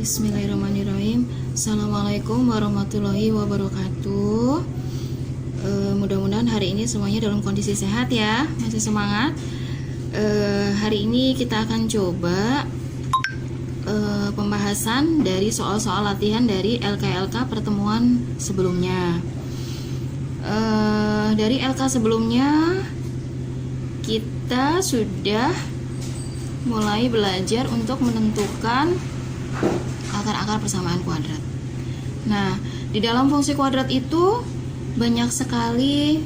Bismillahirrahmanirrahim. Assalamualaikum warahmatullahi wabarakatuh. Mudah-mudahan hari ini semuanya dalam kondisi sehat ya, masih semangat. Hari ini kita akan coba pembahasan dari soal-soal latihan dari LK-LK pertemuan sebelumnya. Dari LK sebelumnya kita sudah mulai belajar untuk menentukan akar-akar persamaan kuadrat. Nah, di dalam fungsi kuadrat itu banyak sekali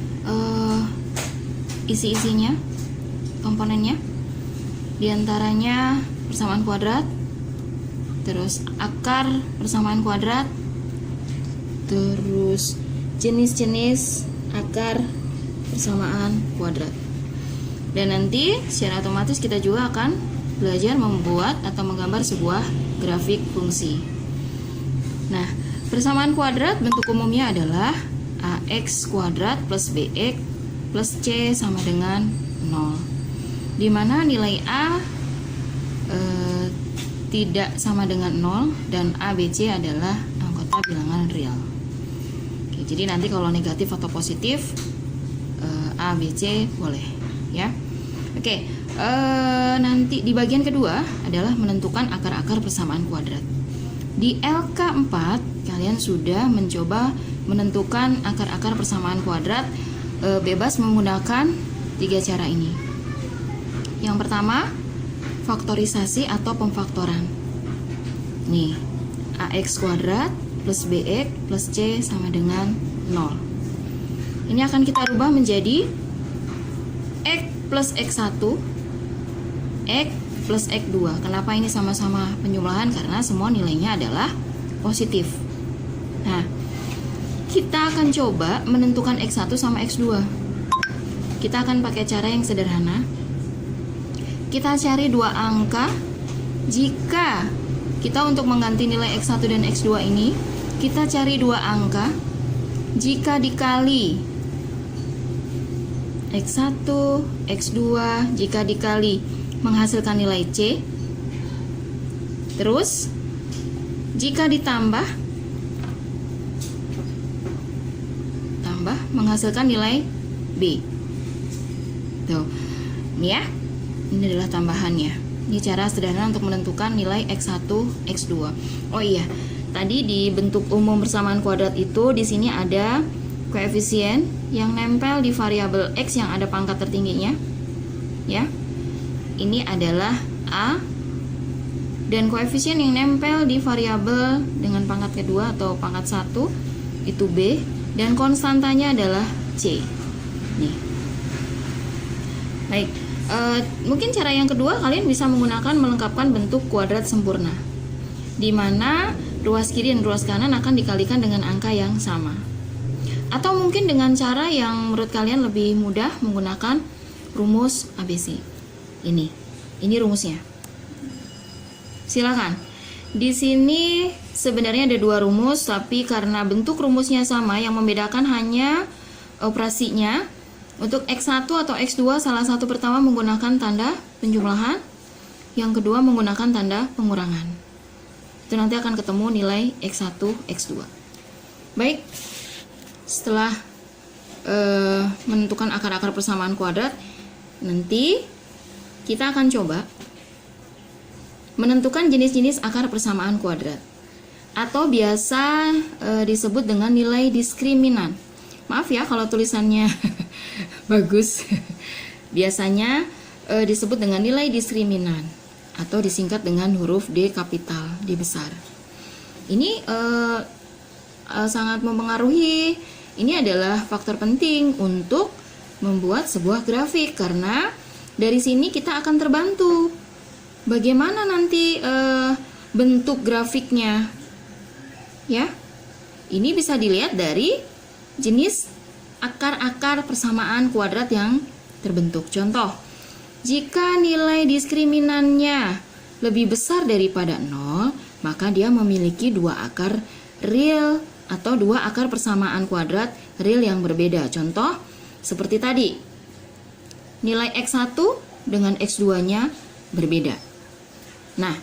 isi-isinya, komponennya. Di antaranya persamaan kuadrat, terus akar persamaan kuadrat, terus jenis-jenis akar persamaan kuadrat. Dan nanti secara otomatis kita juga akan belajar membuat atau menggambar sebuah grafik fungsi. Nah, persamaan kuadrat bentuk umumnya adalah AX kuadrat plus BX plus C sama dengan 0, di mana nilai A tidak sama dengan 0 dan ABC adalah anggota bilangan real. Oke, jadi nanti kalau negatif atau positif A, B, C boleh ya. Oke, nanti di bagian kedua adalah menentukan akar-akar persamaan kuadrat. Di LK4 kalian sudah mencoba menentukan akar-akar persamaan kuadrat bebas menggunakan 3 cara ini. Yang pertama, faktorisasi atau pemfaktoran. Nih, AX kuadrat plus BX plus C sama dengan 0. Ini akan kita rubah menjadi X plus X1, X plus X2. Kenapa ini sama-sama penjumlahan? Karena semua nilainya adalah positif. Nah, kita akan coba menentukan X1 sama X2. Kita akan pakai cara yang sederhana. Kita cari dua angka. Jika kita untuk mengganti nilai X1 dan X2 ini, kita cari dua angka. Jika dikali X1, X2, jika dikali menghasilkan nilai C. Terus jika ditambah menghasilkan nilai B. Tuh. Ini ya. Ini adalah tambahannya. Ini cara sederhana untuk menentukan nilai X1, X2. Oh iya, tadi di bentuk umum persamaan kuadrat itu di sini ada koefisien yang nempel di variabel X yang ada pangkat tertingginya ya, ini adalah A, dan koefisien yang nempel di variabel dengan pangkat kedua atau pangkat 1 itu B, dan konstantanya adalah C. Nih. Baik, mungkin cara yang kedua kalian bisa menggunakan melengkapkan bentuk kuadrat sempurna, di mana ruas kiri dan ruas kanan akan dikalikan dengan angka yang sama. Atau mungkin dengan cara yang menurut kalian lebih mudah menggunakan rumus ABC. Ini rumusnya. Silakan. Di sini sebenarnya ada dua rumus, tapi karena bentuk rumusnya sama, yang membedakan hanya operasinya. Untuk X1 atau X2, salah satu pertama menggunakan tanda penjumlahan, yang kedua menggunakan tanda pengurangan. Itu nanti akan ketemu nilai X1, X2. Baik. Setelah menentukan akar-akar persamaan kuadrat, nanti kita akan coba menentukan jenis-jenis akar persamaan kuadrat, atau biasa disebut dengan nilai diskriminan. Maaf ya kalau tulisannya bagus. Biasanya disebut dengan nilai diskriminan, atau disingkat dengan huruf D kapital, D besar. Ini sangat mempengaruhi. Ini adalah faktor penting untuk membuat sebuah grafik, karena dari sini kita akan terbantu bagaimana nanti bentuk grafiknya ya. Ini bisa dilihat dari jenis akar-akar persamaan kuadrat yang terbentuk. Contoh, jika nilai diskriminannya lebih besar daripada 0, maka dia memiliki dua akar real atau dua akar persamaan kuadrat real yang berbeda. Contoh seperti tadi, nilai X1 dengan X2 nya berbeda. Nah,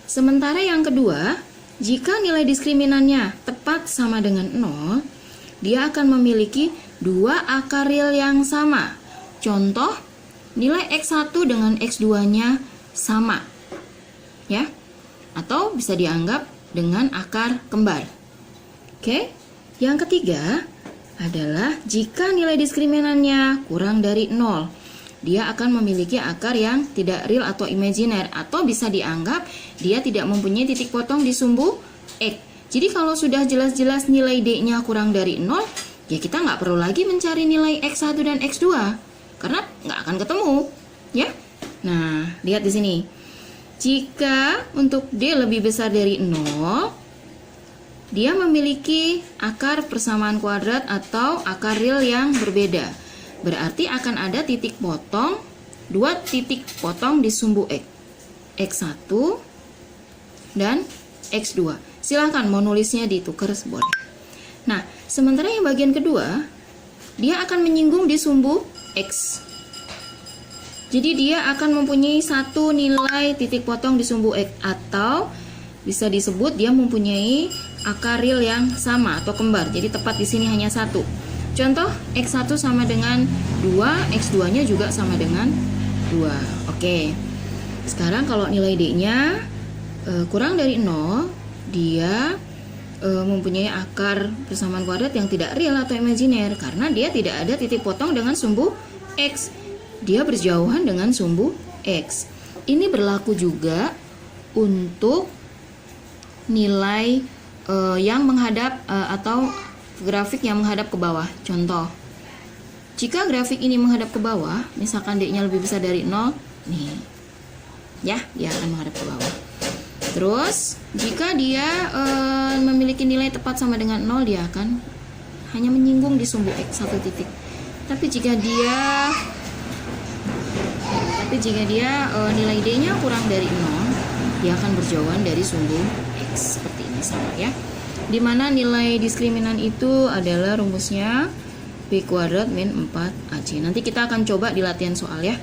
sementara yang kedua, jika nilai diskriminannya tepat sama dengan 0, dia akan memiliki dua akar real yang sama. Contoh, nilai X1 dengan X2-nya sama. Ya. Atau bisa dianggap dengan akar kembar. Oke. Yang ketiga adalah jika nilai diskriminannya kurang dari 0, dia akan memiliki akar yang tidak real atau imajiner, atau bisa dianggap dia tidak mempunyai titik potong di sumbu X. Jadi kalau sudah jelas-jelas nilai D-nya kurang dari 0, ya kita nggak perlu lagi mencari nilai X1 dan X2, karena nggak akan ketemu, ya. Nah, lihat di sini. Jika untuk D lebih besar dari 0, dia memiliki akar persamaan kuadrat atau akar real yang berbeda. Berarti akan ada titik potong, dua titik potong di sumbu X. X1 dan X2. Silahkan mau nulisnya ditukar boleh. Nah, sementara yang bagian kedua, dia akan menyinggung di sumbu X. Jadi dia akan mempunyai satu nilai titik potong di sumbu X, atau bisa disebut dia mempunyai akar real yang sama atau kembar. Jadi tepat di sini hanya satu. Contoh, X1 sama dengan 2, X2-nya juga sama dengan 2. Oke. Sekarang kalau nilai D-nya kurang dari 0, dia mempunyai akar persamaan kuadrat yang tidak real atau imajiner, karena dia tidak ada titik potong dengan sumbu X. Dia berjauhan dengan sumbu X. Ini berlaku juga untuk nilai yang menghadap atau grafik yang menghadap ke bawah. Contoh, jika grafik ini menghadap ke bawah, misalkan D-nya lebih besar dari 0, nih, ya, dia akan menghadap ke bawah. Terus, jika dia memiliki nilai tepat sama dengan 0, dia akan hanya menyinggung di sumbu X satu titik. Tapi jika dia nilai D-nya kurang dari 0, dia akan berjauhan dari sumbu X seperti ini sama ya. Dimana nilai diskriminan itu adalah rumusnya B kuadrat min 4AC. Nanti kita akan coba di latihan soal ya.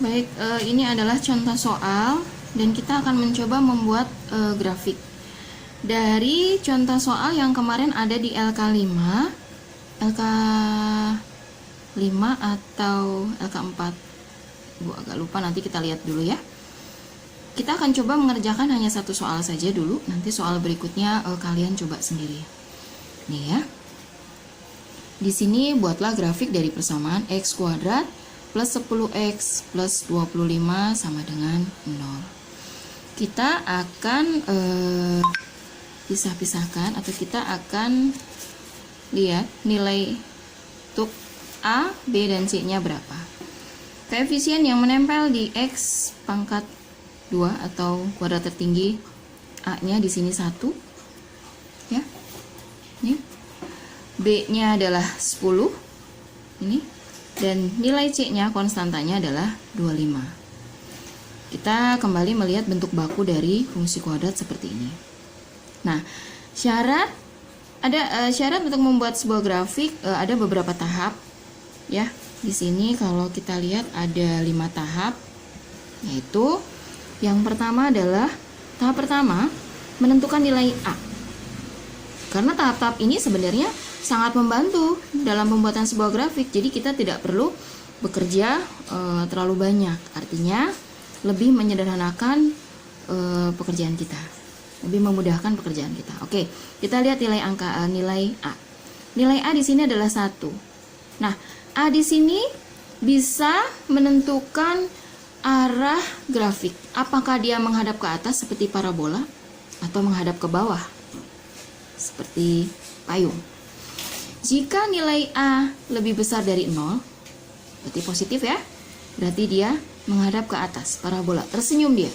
Baik, ini adalah contoh soal dan kita akan mencoba membuat grafik. Dari contoh soal yang kemarin ada di LK5 atau LK4, Bu agak lupa, nanti kita lihat dulu ya. Kita akan coba mengerjakan hanya satu soal saja dulu, nanti soal berikutnya kalian coba sendiri. Nih ya. Di sini buatlah grafik dari persamaan X kuadrat plus 10X plus 25 sama dengan 0. Kita akan pisah-pisahkan, atau kita akan lihat nilai untuk A, B, dan C-nya berapa. Koefisien yang menempel di X pangkat 2 atau kuadrat tertinggi, A-nya di sini 1. Ya. Ini. B-nya adalah 10. Ini. Dan nilai C-nya konstantanya adalah 25. Kita kembali melihat bentuk baku dari fungsi kuadrat seperti ini. Nah, syarat untuk membuat sebuah grafik ada beberapa tahap ya. Di sini kalau kita lihat ada 5 tahap, yaitu yang pertama adalah tahap pertama menentukan nilai A. Karena tahap-tahap ini sebenarnya sangat membantu dalam pembuatan sebuah grafik. Jadi kita tidak perlu bekerja terlalu banyak. Artinya lebih menyederhanakan pekerjaan kita. Lebih memudahkan pekerjaan kita. Oke, kita lihat nilai nilai A. Nilai A di sini adalah 1. Nah, A di sini bisa menentukan arah grafik. Apakah dia menghadap ke atas seperti parabola atau menghadap ke bawah seperti payung. Jika nilai A lebih besar dari 0, berarti positif ya. Berarti dia menghadap ke atas, parabola, tersenyum dia.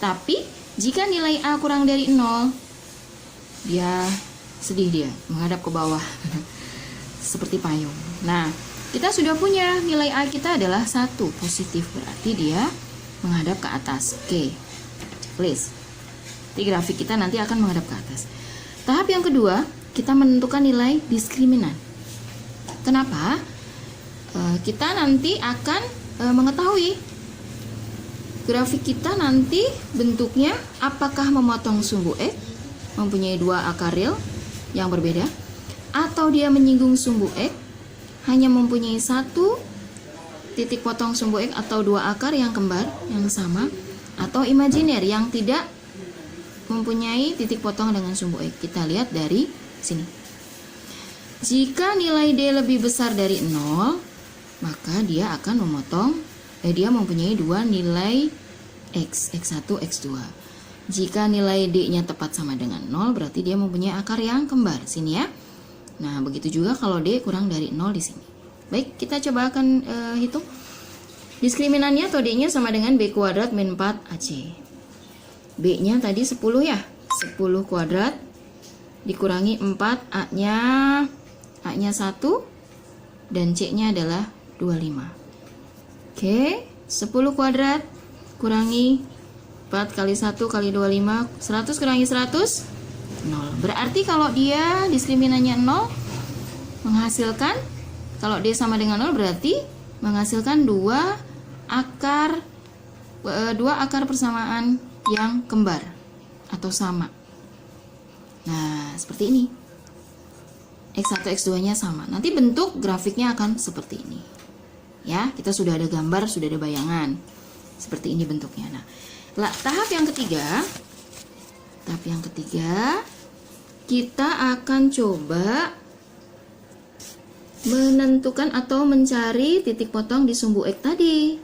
Tapi jika nilai A kurang dari 0, dia sedih, dia menghadap ke bawah seperti payung. Nah, kita sudah punya nilai A kita adalah 1, positif, berarti dia menghadap ke atas. Oke, checklist. Jadi grafik kita nanti akan menghadap ke atas. Tahap yang kedua, kita menentukan nilai diskriminan. Kenapa? Kita nanti akan mengetahui grafik kita nanti bentuknya apakah memotong sumbu X mempunyai dua akar real yang berbeda, atau dia menyinggung sumbu X hanya mempunyai satu titik potong sumbu X atau dua akar yang kembar yang sama, atau imajiner yang tidak mempunyai titik potong dengan sumbu X. Kita lihat dari sini. Jika nilai D lebih besar dari 0, maka dia akan dia mempunyai dua nilai X, X1, X2. Jika nilai D-nya tepat sama dengan 0, berarti dia mempunyai akar yang kembar. Sini ya. Nah, begitu juga kalau D kurang dari 0 di sini. Baik, kita coba akan hitung. Diskriminannya atau D-nya sama dengan B kuadrat min 4 AC. B-nya tadi 10 ya. 10 kuadrat dikurangi 4, A-nya 1 dan C-nya adalah 25. Oke, 10 kuadrat kurangi 4 kali 1 kali 25, 100 kurangi 100, 0. Berarti kalau dia diskriminannya 0 menghasilkan, kalau D sama dengan 0 berarti menghasilkan dua akar persamaan yang kembar atau sama. Nah, seperti ini. X1, X2-nya sama. Nanti bentuk grafiknya akan seperti ini. Ya, kita sudah ada gambar, sudah ada bayangan. Seperti ini bentuknya. Nah, tahap yang ketiga, kita akan coba menentukan atau mencari titik potong di sumbu X tadi.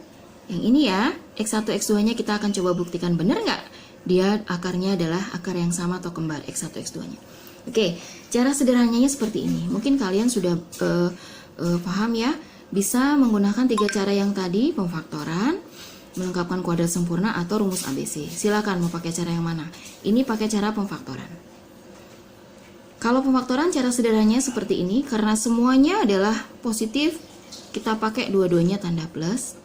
Yang ini ya, X1, X2-nya kita akan coba buktikan benar nggak dia akarnya adalah akar yang sama atau kembar X1, X2-nya. Oke, cara sederhananya seperti ini. Mungkin kalian sudah paham ya. Bisa menggunakan 3 cara yang tadi, pemfaktoran, melengkapkan kuadrat sempurna, atau rumus ABC. Silakan mau pakai cara yang mana. Ini pakai cara pemfaktoran. Kalau pemfaktoran cara sederhananya seperti ini, karena semuanya adalah positif, kita pakai dua-duanya tanda plus.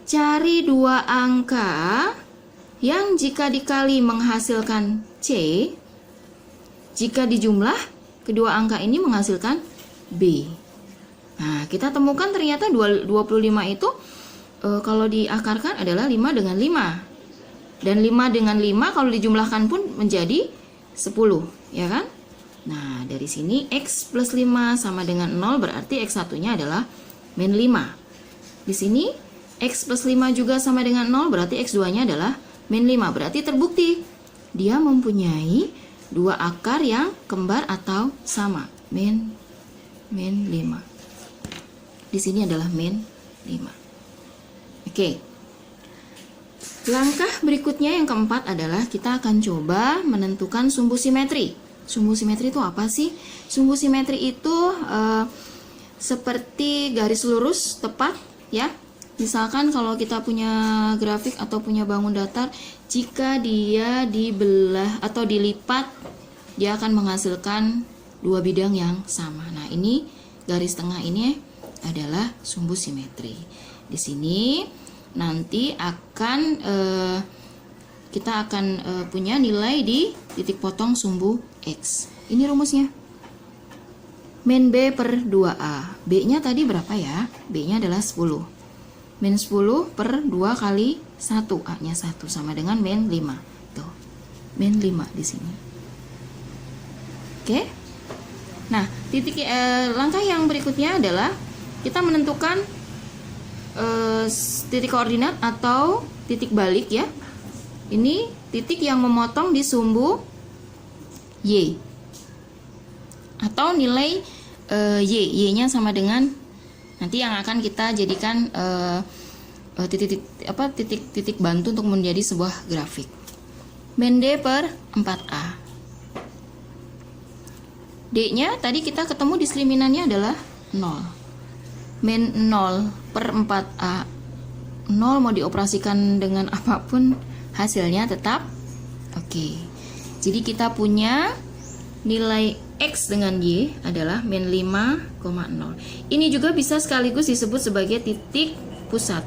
Cari dua angka yang jika dikali menghasilkan C, jika dijumlah kedua angka ini menghasilkan B. Nah, kita temukan ternyata 25 itu kalau diakarkan adalah 5 dengan 5. Dan 5 dengan 5 kalau dijumlahkan pun menjadi 10, ya kan? Nah, dari sini X plus 5 sama dengan 0, berarti X1-nya adalah min 5. Di sini X plus 5 juga sama dengan 0, berarti X2-nya adalah min 5. Berarti terbukti dia mempunyai dua akar yang kembar atau sama, min 5. Di sini adalah min 5. Oke. Langkah berikutnya yang keempat adalah kita akan coba menentukan sumbu simetri. Sumbu simetri itu apa sih? Sumbu simetri itu seperti garis lurus tepat ya. Misalkan kalau kita punya grafik atau punya bangun datar, jika dia dibelah atau dilipat, dia akan menghasilkan dua bidang yang sama. Nah, ini garis tengah ini adalah sumbu simetri. Di sini nanti kita akan punya nilai di titik potong sumbu X. Ini rumusnya. Min B per 2A. B-nya tadi berapa ya? B-nya adalah 10. Min 10 per 2 kali 1, A-nya 1 sama dengan min 5. Tuh, min 5 di sini. Oke. Nah, langkah yang berikutnya adalah kita menentukan titik koordinat atau titik balik ya. Ini titik yang memotong di sumbu Y. Atau nilai Y-nya sama dengan nanti yang akan kita jadikan titik bantu untuk menjadi sebuah grafik. Min D per 4A. D-nya tadi kita ketemu diskriminannya adalah 0. Min 0 per 4A. 0 mau dioperasikan dengan apapun hasilnya tetap oke. Jadi kita punya nilai X dengan Y adalah min 5,0. Ini juga bisa sekaligus disebut sebagai titik pusat.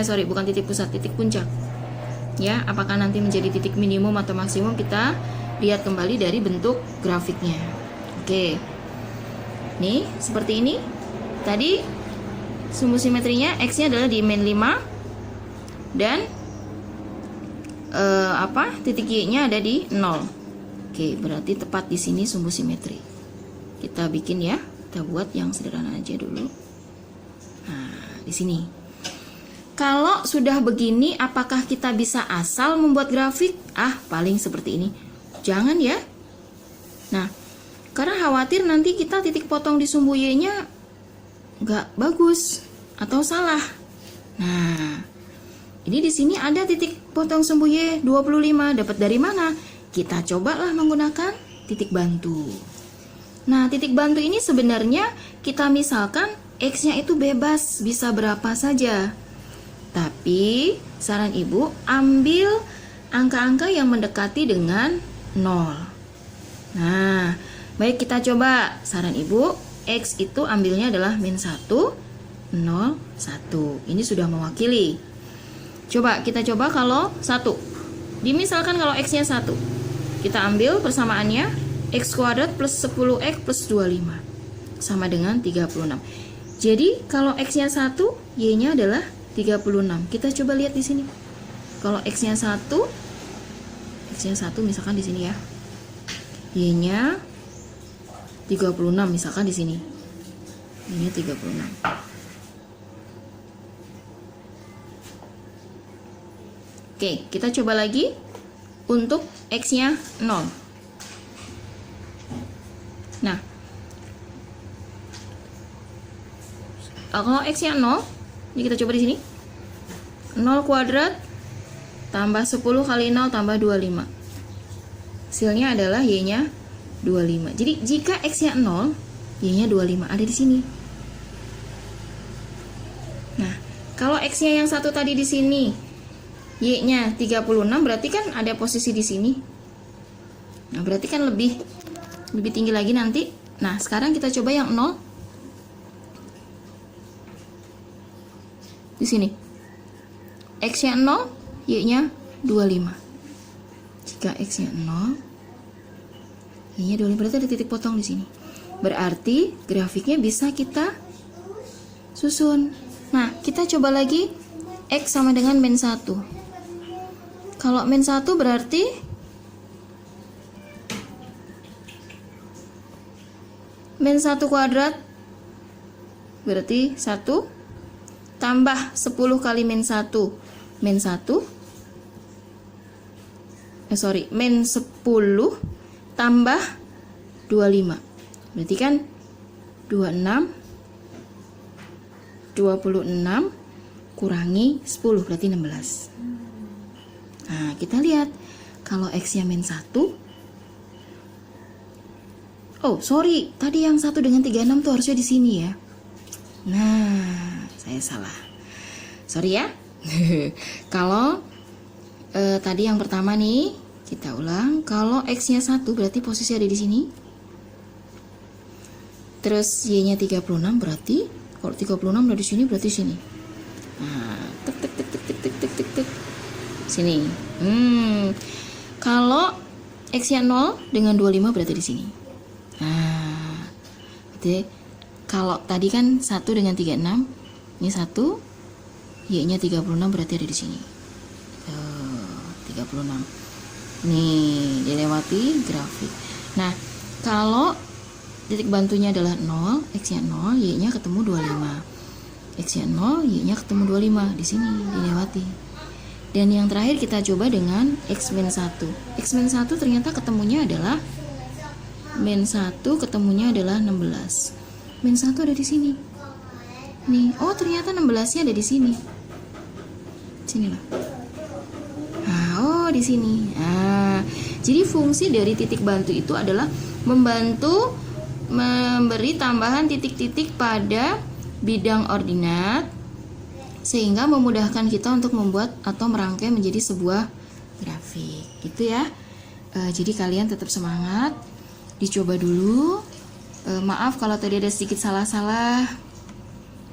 Bukan titik pusat, titik puncak. Ya, apakah nanti menjadi titik minimum atau maksimum kita lihat kembali dari bentuk grafiknya. Oke. Nih, seperti ini. Tadi sumbu simetrinya X-nya adalah di min 5 dan titik Y-nya ada di 0. Oke, berarti tepat di sini sumbu simetri. Kita bikin ya, kita buat yang sederhana aja dulu. Nah, di sini. Kalau sudah begini, apakah kita bisa asal membuat grafik? Paling seperti ini. Jangan ya. Nah, karena khawatir nanti kita titik potong di sumbu Y-nya nggak bagus atau salah. Nah, ini di sini ada titik potong sumbu Y 25. Dapat dari mana? Kita cobalah menggunakan titik bantu. Nah, titik bantu ini sebenarnya kita misalkan X-nya itu bebas, bisa berapa saja. Tapi saran ibu, ambil angka-angka yang mendekati dengan 0. Nah, baik, kita coba. Saran ibu, X itu ambilnya adalah min 1, 0, 1. Ini sudah mewakili. Coba kita coba kalau 1. Dimisalkan kalau X-nya 1. Kita ambil persamaannya, X kuadrat plus 10X plus 25 sama dengan 36. Jadi kalau X-nya 1, Y-nya adalah 36. Kita coba lihat di sini. Kalau X-nya 1, misalkan di sini ya. Y-nya 36 misalkan di sini. Y-nya 36. Oke, kita coba lagi untuk X-nya 0. Nah, kalau X-nya 0, ini kita coba di sini. 0 kuadrat tambah 10 kali 0 tambah 25. Hasilnya adalah Y-nya 25. Jadi jika X-nya 0, Y-nya 25 ada di sini. Nah, kalau X-nya yang satu tadi di sini, Y-nya 36, berarti kan ada posisi di sini. Nah, berarti kan lebih tinggi lagi nanti. Nah, sekarang kita coba yang 0. Di sini. X-nya 0, Y-nya 25. Jika X-nya 0, Y-nya 25, berarti ada titik potong di sini. Berarti grafiknya bisa kita susun. Nah, kita coba lagi X sama dengan min 1. Kalau min 1 berarti min 1 kuadrat berarti 1 tambah 10 kali min 1 min 10 tambah 25 berarti kan 26 kurangi 10 berarti 16. Nah, kita lihat kalau X-nya min 1. Oh, sorry, tadi yang 1 dengan 36 tuh harusnya di sini ya. Nah, saya salah. Sorry ya. Kalau tadi yang pertama nih, kita ulang. Kalau X-nya 1 berarti posisi ada di sini. Terus Y-nya 36 berarti kalau 36 ada di sini berarti sini. Nah, tek. Sini. Kalau X-nya 0 dengan 25 berarti di sini. Nah, berarti kalau tadi kan 1 dengan 36, ini 1, Y-nya 36 berarti ada di sini. 36. Nih, dilewati grafik. Nah, kalau titik bantunya adalah 0, X-nya 0, Y-nya ketemu 25. X-nya 0, Y-nya ketemu 25. Di sini dilewati. Dan yang terakhir kita coba dengan X min 1. X min 1 ternyata ketemunya adalah min 1 ketemunya adalah 16. Min 1 ada di sini. Nih, oh ternyata 16-nya ada di sini. Sini lah. Nah, oh di sini. Nah, jadi fungsi dari titik bantu itu adalah membantu memberi tambahan titik-titik pada bidang ordinat sehingga memudahkan kita untuk membuat atau merangkai menjadi sebuah grafik gitu ya. Jadi kalian tetap semangat, dicoba dulu. Maaf kalau tadi ada sedikit salah-salah.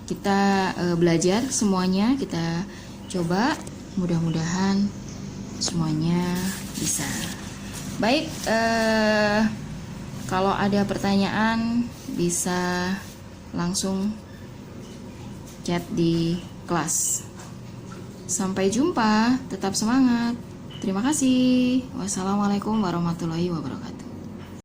Kita belajar semuanya, kita coba, mudah-mudahan semuanya bisa. Baik, kalau ada pertanyaan bisa langsung chat di kelas. Sampai jumpa, tetap semangat. Terima kasih. Wassalamualaikum warahmatullahi wabarakatuh.